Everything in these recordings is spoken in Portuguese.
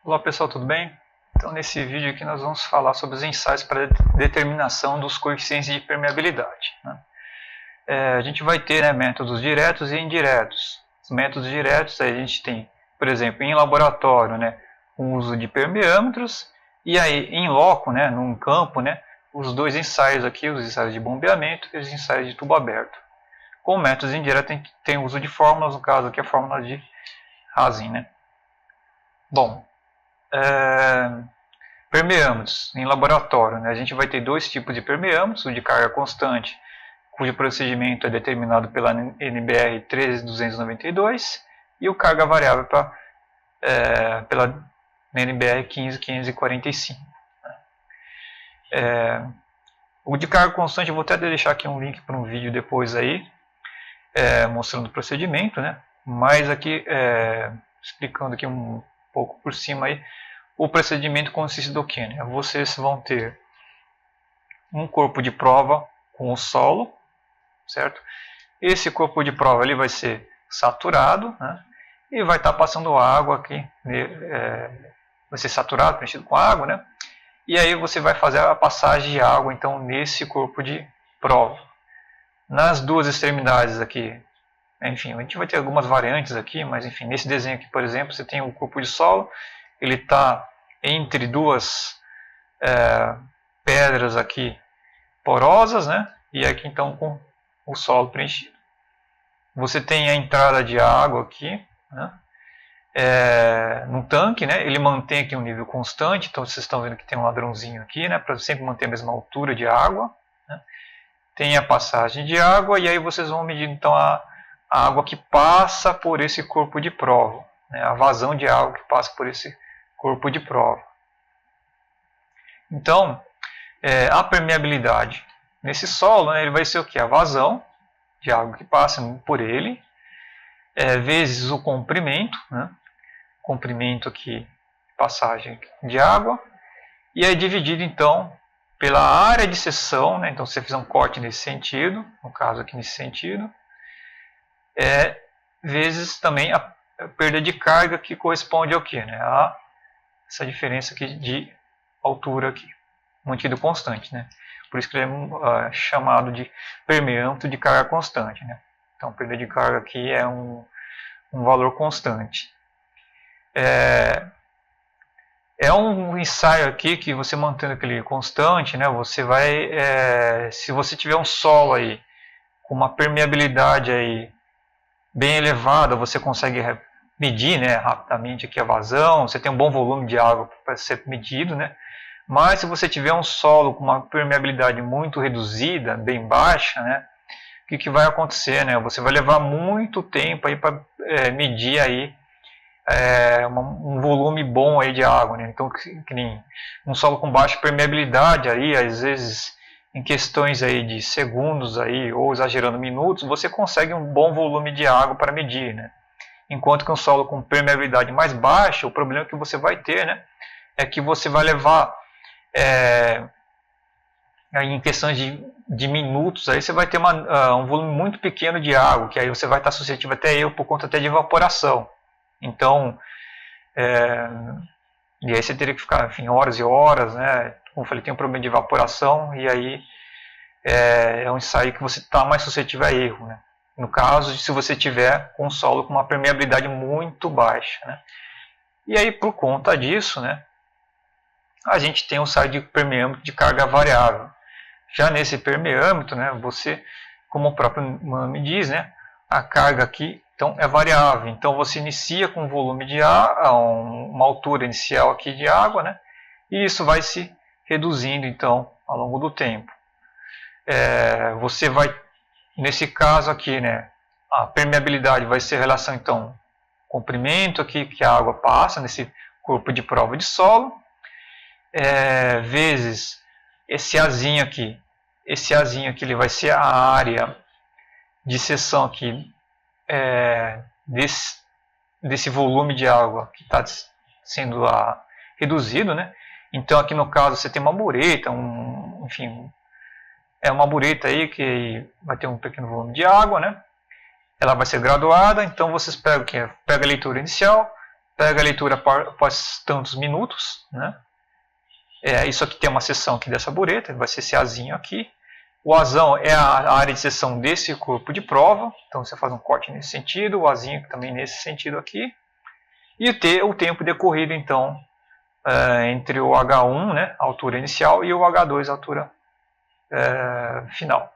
Olá pessoal, tudo bem? Então nesse vídeo aqui nós vamos falar sobre os ensaios para determinação dos coeficientes de permeabilidade, né? A gente vai ter, né, métodos diretos e indiretos. Os métodos diretos a gente tem, por exemplo, em laboratório, né, o uso de permeâmetros, e aí em loco, né, num campo, né, os dois ensaios aqui, os ensaios de bombeamento e os ensaios de tubo aberto. Com métodos indiretos tem o uso de fórmulas, no caso aqui a fórmula de Hazen, né? Bom, permeâmetros em laboratório, né? A gente vai ter dois tipos de permeâmetros, o de carga constante, cujo procedimento é determinado pela NBR 13292, e o carga variável pela NBR 15545. O de carga constante, eu vou até deixar aqui um link para um vídeo depois aí, mostrando o procedimento, né? Mas aqui, explicando aqui um pouco por cima aí, o procedimento consiste do que, né? Vocês vão ter um corpo de prova com o solo, certo? Esse corpo de prova ele vai ser saturado, né? E vai estar passando água aqui, vai ser saturado, preenchido com água, né? E aí você vai fazer a passagem de água então nesse corpo de prova. Nas duas extremidades aqui, enfim, a gente vai ter algumas variantes aqui, mas enfim, nesse desenho aqui, por exemplo, você tem o corpo de solo, ele está entre duas pedras aqui porosas, né? E aqui então com o solo preenchido. Você tem a entrada de água aqui, né? No tanque, né? Ele mantém aqui um nível constante, então vocês estão vendo que tem um ladrãozinho aqui, né? Para sempre manter a mesma altura de água, né? Tem a passagem de água e aí vocês vão medir então a água que passa por esse corpo de prova, né? A vazão de água que passa por esse corpo de prova. Então, a permeabilidade nesse solo, né, ele vai ser o que? A vazão de água que passa por ele, vezes o comprimento, né? Comprimento aqui, passagem de água, e aí dividido então pela área de seção, né? Então se você fizer um corte nesse sentido, no caso aqui nesse sentido, vezes também a perda de carga, que corresponde ao que, né? A essa diferença aqui de altura aqui, mantido constante, né? Por isso que ele é chamado de permeâmetro de carga constante, né? Então, perda de carga aqui é um valor constante. É um ensaio aqui que você mantendo aquele constante, né? Você vai, se você tiver um solo aí com uma permeabilidade aí bem elevada, você consegue medir, né, rapidamente aqui a vazão, você tem um bom volume de água para ser medido, né? Mas se você tiver um solo com uma permeabilidade muito reduzida, bem baixa, né, o que vai acontecer, né? Você vai levar muito tempo aí para medir aí um volume bom aí de água, né? Então, que nem um solo com baixa permeabilidade aí, às vezes em questões aí de segundos aí, ou exagerando minutos, você consegue um bom volume de água para medir, né? Enquanto que um solo com permeabilidade mais baixa, o problema que você vai ter, né, é que você vai levar, em questões de minutos, aí você vai ter um volume muito pequeno de água, que aí você vai estar suscetível até erro por conta até de evaporação. Então, e aí você teria que ficar, enfim, horas e horas, né? Como eu falei, tem um problema de evaporação, e aí é um ensaio que você está mais suscetível a erro, né? No caso, se você tiver com um solo com uma permeabilidade muito baixa, né? E aí, por conta disso, né, a gente tem um ensaio de permeâmetro de carga variável. Já nesse permeâmetro, né, você, como o próprio nome diz, né, a carga aqui então, é variável. Então, você inicia com um volume de água, uma altura inicial aqui de água, né, e isso vai se reduzindo então ao longo do tempo. Você vai, nesse caso aqui, né, a permeabilidade vai ser a relação então comprimento aqui que a água passa nesse corpo de prova de solo, vezes esse Azinho aqui. Esse Azinho aqui ele vai ser a área de seção aqui desse volume de água que está sendo reduzido, né? Então aqui no caso você tem uma bureta, enfim, uma bureta aí que vai ter um pequeno volume de água, né? Ela vai ser graduada, então vocês pegam a leitura inicial, pega a leitura após tantos minutos, né? Isso aqui tem uma seção aqui dessa bureta, vai ser esse Azinho aqui. O Azão é a área de seção desse corpo de prova, então você faz um corte nesse sentido, o Azinho também nesse sentido aqui. E o tempo decorrido, então, entre o H1, né, a altura inicial, e o H2, a altura final.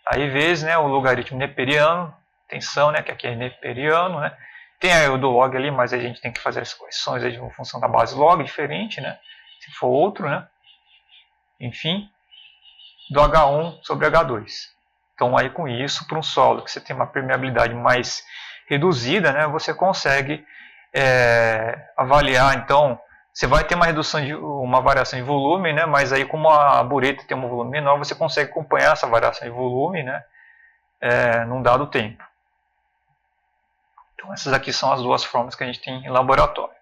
Aí, vezes, né, o logaritmo neperiano, tensão, né, que aqui é neperiano, né. Tem aí o do log ali, mas a gente tem que fazer as correções aí de uma função da base log diferente, né, se for outro, né. Enfim, do H1 sobre H2. Então, aí com isso, para um solo que você tem uma permeabilidade mais reduzida, né, você consegue avaliar. Então, você vai ter uma variação de volume, né, mas aí como a bureta tem um volume menor, você consegue acompanhar essa variação de volume, né, num dado tempo. Então, essas aqui são as duas formas que a gente tem em laboratório.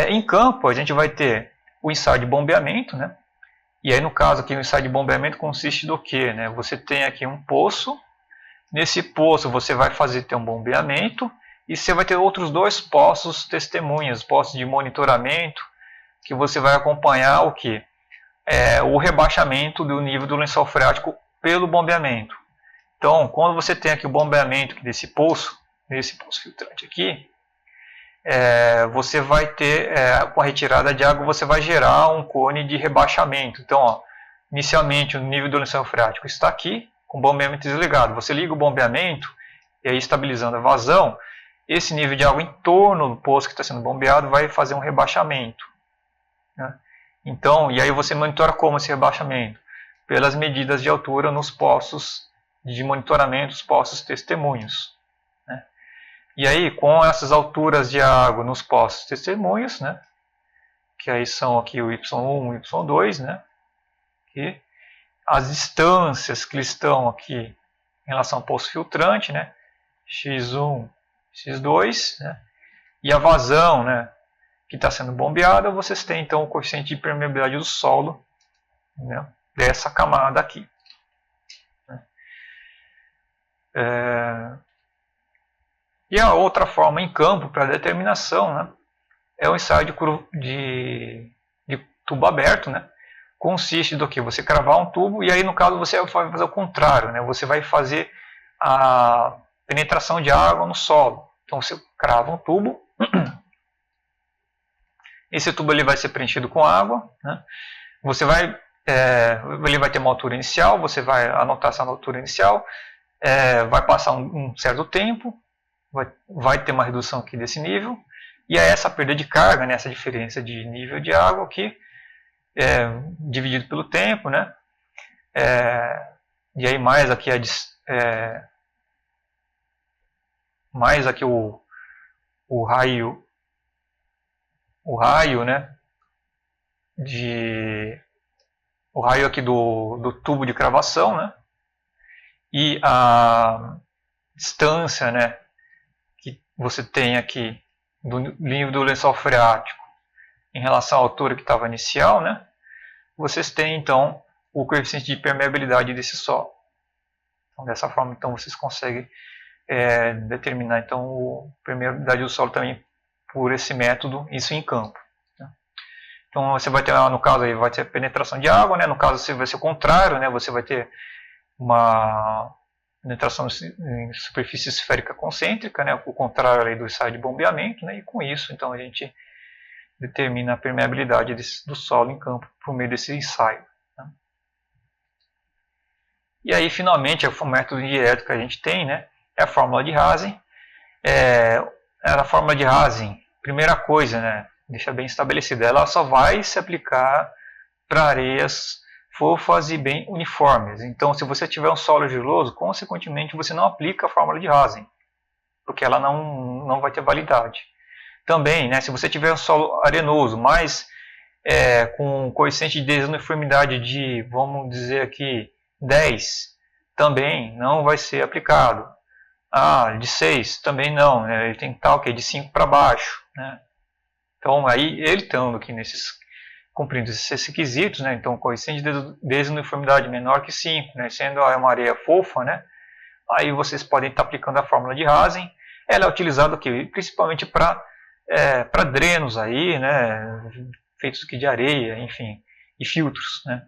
Em campo, a gente vai ter o ensaio de bombeamento, né, e aí no caso aqui o ensaio de bombeamento consiste do que, né? Você tem aqui um poço, nesse poço você vai ter um bombeamento e você vai ter outros dois poços testemunhas, poços de monitoramento, que você vai acompanhar o que? O rebaixamento do nível do lençol freático pelo bombeamento. Então, quando você tem aqui o bombeamento desse poço filtrante aqui, você vai ter, com a retirada de água, você vai gerar um cone de rebaixamento. Então, ó, inicialmente o nível do lençol freático está aqui, com o bombeamento desligado. Você liga o bombeamento, e aí estabilizando a vazão, esse nível de água em torno do poço que está sendo bombeado vai fazer um rebaixamento, né? Então, e aí você monitora como esse rebaixamento? Pelas medidas de altura nos poços de monitoramento, os poços testemunhos. E aí, com essas alturas de água nos poços testemunhos, né, que aí são aqui o Y1 e o Y2, né, e as distâncias que estão aqui em relação ao poço filtrante, né, X1, X2, né, e a vazão, né, que está sendo bombeada, vocês têm então o coeficiente de permeabilidade do solo, né, dessa camada aqui. E a outra forma em campo para determinação, né, é o ensaio de tubo aberto, né? Consiste do que? Você cravar um tubo e aí no caso você vai fazer o contrário, né? Você vai fazer a penetração de água no solo. Então você crava um tubo, esse tubo ele vai ser preenchido com água, né? Ele vai ter uma altura inicial, você vai anotar essa altura inicial, vai passar um certo tempo, vai ter uma redução aqui desse nível, e aí essa perda de carga, né, essa diferença de nível de água aqui, dividido pelo tempo, né, e aí mais aqui, mais aqui o raio, né, o raio aqui do tubo de cravação, né, e a distância, né, você tem aqui do nível do lençol freático em relação à altura que estava inicial, né? Vocês têm então o coeficiente de permeabilidade desse solo. Então, dessa forma, então vocês conseguem determinar então a permeabilidade do solo também por esse método, isso em campo, né? Então você vai ter, no caso aí, vai ter a penetração de água, né? No caso vai ser o contrário, né? Você vai ter uma penetração em superfície esférica concêntrica, né, o contrário aí do ensaio de bombeamento, né, e com isso então a gente determina a permeabilidade do solo em campo por meio desse ensaio, né. E aí finalmente o método indireto que a gente tem, né, é a fórmula de Hazen. A fórmula de Hazen, primeira coisa, né, deixa bem estabelecida, ela só vai se aplicar para areias fofas e bem uniformes. Então, se você tiver um solo argiloso, consequentemente você não aplica a fórmula de Hazen, porque ela não vai ter validade. Também, né, se você tiver um solo arenoso, mas com coeficiente de desuniformidade de, vamos dizer aqui, 10, também não vai ser aplicado. De 6 também não, né, ele tem que estar de 5 para baixo, né. Então, aí ele estando aqui cumprindo esses requisitos, né? Então, coeficiente de desuniformidade menor que 5, né? Sendo uma areia fofa, né? Aí vocês podem estar aplicando a fórmula de Hazen. Ela é utilizada aqui, principalmente para drenos aí, né, feitos aqui de areia, enfim, e filtros, né.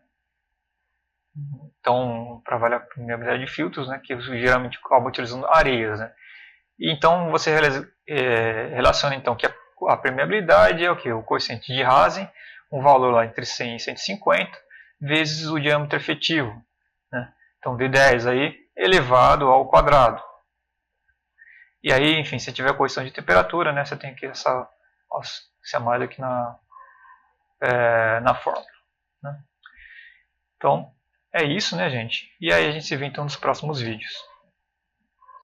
Então, para avaliar a permeabilidade de filtros, né, que geralmente acaba utilizando areias, né. E então você relaciona então que a permeabilidade é o que? O coeficiente de Hazen, um valor lá entre 100 e 150, vezes o diâmetro efetivo, né. Então D10 aí elevado ao quadrado. E aí, enfim, se tiver correção de temperatura, né, você tem que essa malha aqui na fórmula, né. Então, é isso, né, gente? E aí a gente se vê então nos próximos vídeos.